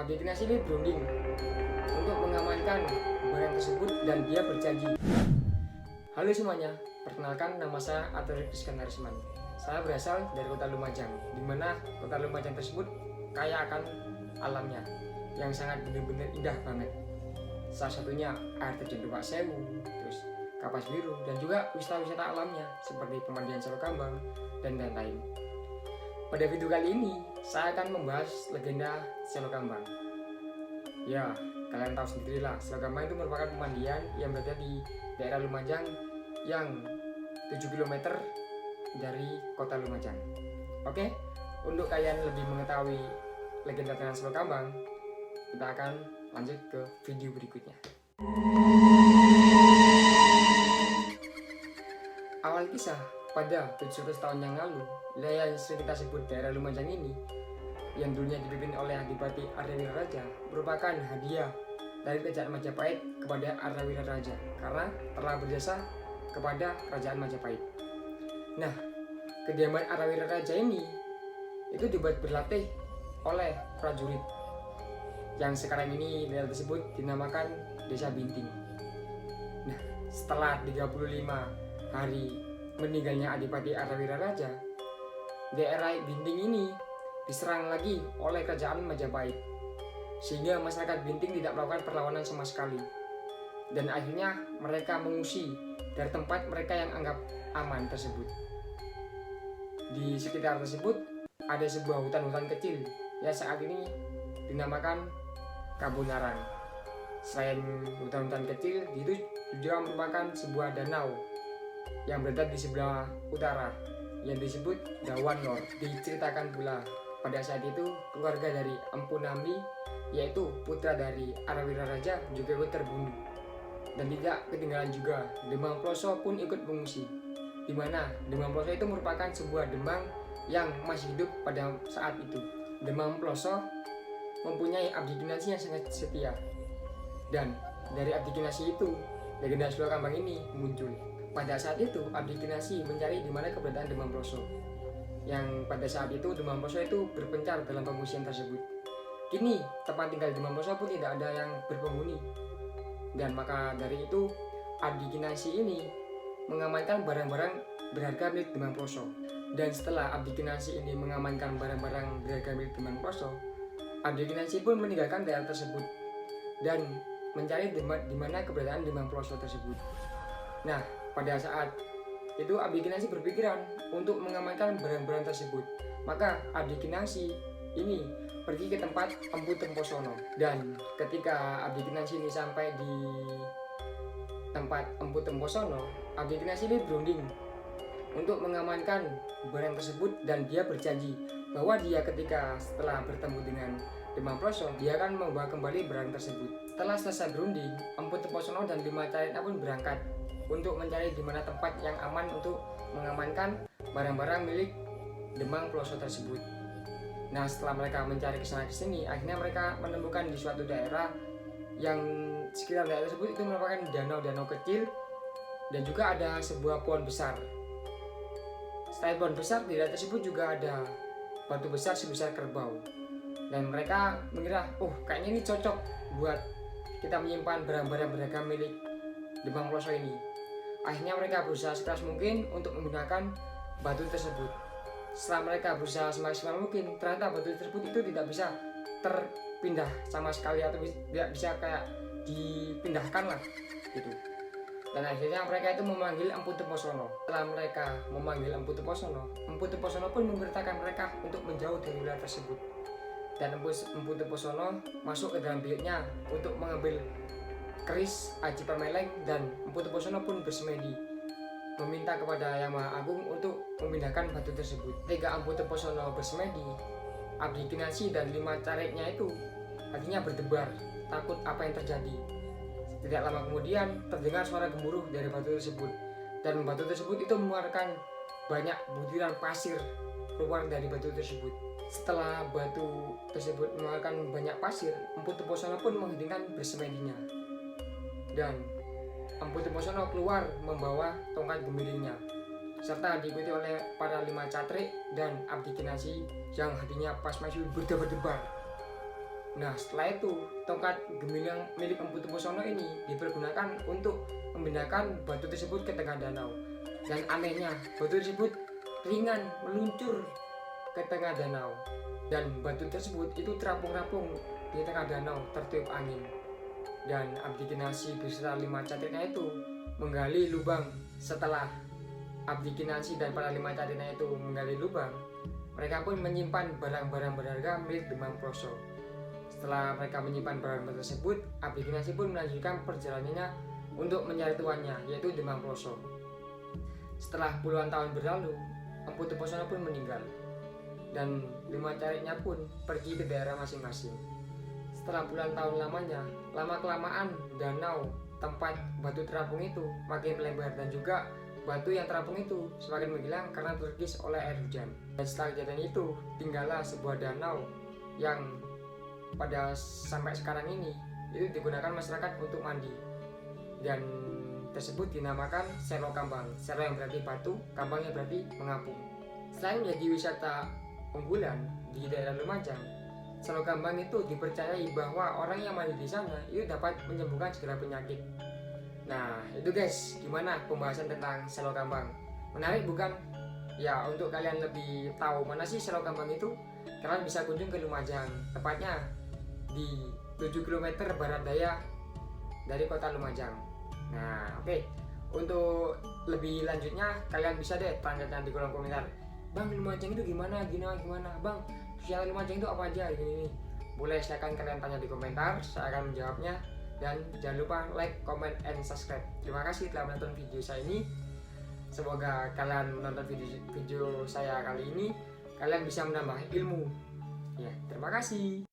Abdi Kinasi ini berunding untuk mengamankan barang tersebut dan dia berjanji. Halo semuanya, perkenalkan nama saya Arthur Iskandar. Saya berasal dari kota Lumajang, di mana kota Lumajang tersebut kaya akan alamnya yang sangat benar-benar indah banget. Salah satunya air terjun Tumpak Sewu, terus Kapas Biru, dan juga wisata-wisata alamnya seperti pemandian Salokambang dan lain-lain. Pada video kali ini, saya akan membahas legenda Salokambang. Ya, kalian tahu sendirilah, Salokambang itu merupakan pemandian yang berada di daerah Lumajang yang 7 km dari kota Lumajang. Oke, untuk kalian lebih mengetahui legenda tentang Salokambang, kita akan lanjut ke video berikutnya. Awal kisah, pada 700 tahun yang lalu, wilayah yang sering kita sebut daerah Lumajang ini, yang dulunya dipimpin oleh Adipati Arya-Wiraraja, merupakan hadiah dari Kerajaan Majapahit kepada Arya-Wiraraja karena telah berjasa kepada Kerajaan Majapahit. Nah, kediaman Arya-Wiraraja ini itu dibuat berlatih oleh prajurit yang sekarang ini daerah tersebut dinamakan Desa Binting. Nah, setelah 35 hari meninggalnya Adipati Arya-Wiraraja, daerah Binting ini diserang lagi oleh Kerajaan Majapahit, sehingga masyarakat Binting tidak melakukan perlawanan sama sekali, dan akhirnya mereka mengungsi dari tempat mereka yang anggap aman tersebut. Di sekitar tersebut ada sebuah hutan-hutan kecil yang saat ini dinamakan Kabunarang. Selain hutan-hutan kecil, itu juga merupakan sebuah danau yang berada di sebelah utara yang disebut Dawan Lor. Diceritakan pula pada saat itu keluarga dari Empu Namli, yaitu putra dari Arya-Wiraraja, juga ikut terbunuh. Dan tidak ketinggalan juga, Demang Ploso pun ikut mengungsi, di mana Demang Ploso itu merupakan sebuah demang yang masih hidup pada saat itu. Demang Ploso mempunyai abdi kinasi yang sangat setia, dan dari abdi kinasi itu legenda Salokambang ini muncul. Pada saat itu abdi kinasi mencari di mana keberadaan Demang Ploso, yang pada saat itu Demang Ploso itu berpencar dalam pengungsian tersebut. Kini tempat tinggal Demang Ploso pun tidak ada yang berpenghuni, dan maka dari itu abdi kinasi ini mengamankan barang-barang berharga milik Demang Ploso. Dan setelah abdi kinasi ini mengamankan barang-barang berharga milik Demang Ploso, abdi kinasi pun meninggalkan daerah tersebut dan mencari di mana keberadaan Demang Ploso tersebut. Nah, pada saat itu abdi kinasi berpikiran untuk mengamankan barang-barang tersebut. Maka abdi kinasi ini pergi ke tempat Empu Temposono, dan ketika abdi kinasi ini sampai di tempat Empu Temposono, abdi kinasi ini berunding untuk mengamankan barang tersebut, dan dia berjanji bahwa dia ketika setelah bertemu dengan Demang Ploso, dia akan membawa kembali barang tersebut. Setelah selesai berunding, Empu Temposono dan 5 calonnya pun berangkat untuk mencari di mana tempat yang aman untuk mengamankan barang-barang milik Demang Ploso tersebut. Nah, setelah mereka mencari kesana kesini, akhirnya mereka menemukan di suatu daerah yang sekitar daerah tersebut itu merupakan danau-danau kecil, dan juga ada sebuah pohon besar. Selain pohon besar, di daerah tersebut juga ada batu besar sebesar kerbau. Dan mereka mengira, oh kayaknya ini cocok buat kita menyimpan barang-barang berharga milik Demang Ploso ini. Akhirnya mereka berusaha sekeras mungkin untuk menggunakan batu tersebut. Setelah mereka berusaha semaksimal mungkin, ternyata batu tersebut itu tidak bisa terpindah sama sekali, atau tidak bisa kayak dipindahkan lah gitu. Dan akhirnya mereka itu memanggil Empu Temposono. Setelah mereka memanggil Empu Temposono pun memerintahkan mereka untuk menjauh dari wilayah tersebut. Dan Empu Temposono masuk ke dalam biliknya untuk mengambil keris Aji Permeleng, dan Empu Temposono pun bersemedi meminta kepada Yang Maha Agung untuk memindahkan batu tersebut. Ketika Empu Temposono bersemedi, abdi kinasi dan 5 careknya itu akhirnya berdebar, takut apa yang terjadi. Tidak lama kemudian terdengar suara gemuruh dari batu tersebut, dan batu tersebut itu mengeluarkan banyak butiran pasir keluar dari batu tersebut. Setelah batu tersebut mengeluarkan banyak pasir, Empu Temposono pun menghentikan bersemedinya, dan Empu Temposono keluar membawa tongkat gemiringnya, serta diikuti oleh para 5 catrik dan abdi kinasi yang hatinya pas masih berdebar-debar. Nah, setelah itu tongkat gemilang milik Empu Tuposono ini dipergunakan untuk memindahkan batu tersebut ke tengah danau. Dan anehnya, batu tersebut ringan meluncur ke tengah danau. Dan batu tersebut itu terapung-rapung di tengah danau tertiup angin. Dan Abdi Kinasi beserta 5 catriknya itu menggali lubang. Setelah Abdi Kinasi dan para 5 catriknya itu menggali lubang, mereka pun menyimpan barang-barang berharga milik Demang Ploso. Setelah mereka menyimpan barang tersebut, Abdi Kinasi pun melanjutkan perjalanannya untuk mencari tuannya, yaitu Demang Ploso. Setelah puluhan tahun berlalu, Empu Tuposono pun meninggal, dan 5 catriknya pun pergi ke daerah masing-masing. Setelah puluhan tahun lamanya, lama-kelamaan danau tempat batu terapung itu makin melebar, dan juga batu yang terapung itu semakin menghilang karena terkikis oleh air hujan. Dan setelah kejadian itu, tinggallah sebuah danau yang pada sampai sekarang ini itu digunakan masyarakat untuk mandi, dan tersebut dinamakan Selo Kambang. Selo yang berarti batu, Kambang yang berarti mengapung. Selain menjadi wisata unggulan di daerah Lumajang, Selo Kambang itu dipercayai bahwa orang yang mandi di sana itu dapat menyembuhkan segala penyakit. Nah, itu guys, gimana pembahasan tentang Selo Kambang? Menarik bukan? Ya, untuk kalian lebih tahu mana sih Selo Kambang itu, kalian bisa kunjung ke Lumajang, tepatnya di 7 km barat daya dari kota Lumajang. Nah, oke. Untuk lebih lanjutnya kalian bisa deh tanya di kolom komentar. Bang, Lumajang itu gimana? Gimana? Bang, wisata Lumajang itu apa aja? Gini. Boleh silakan kalian tanya di komentar, saya akan menjawabnya. Dan jangan lupa like, comment, and subscribe. Terima kasih telah menonton video saya ini. Semoga kalian menonton video saya kali ini, kalian bisa menambah ilmu. Ya, terima kasih.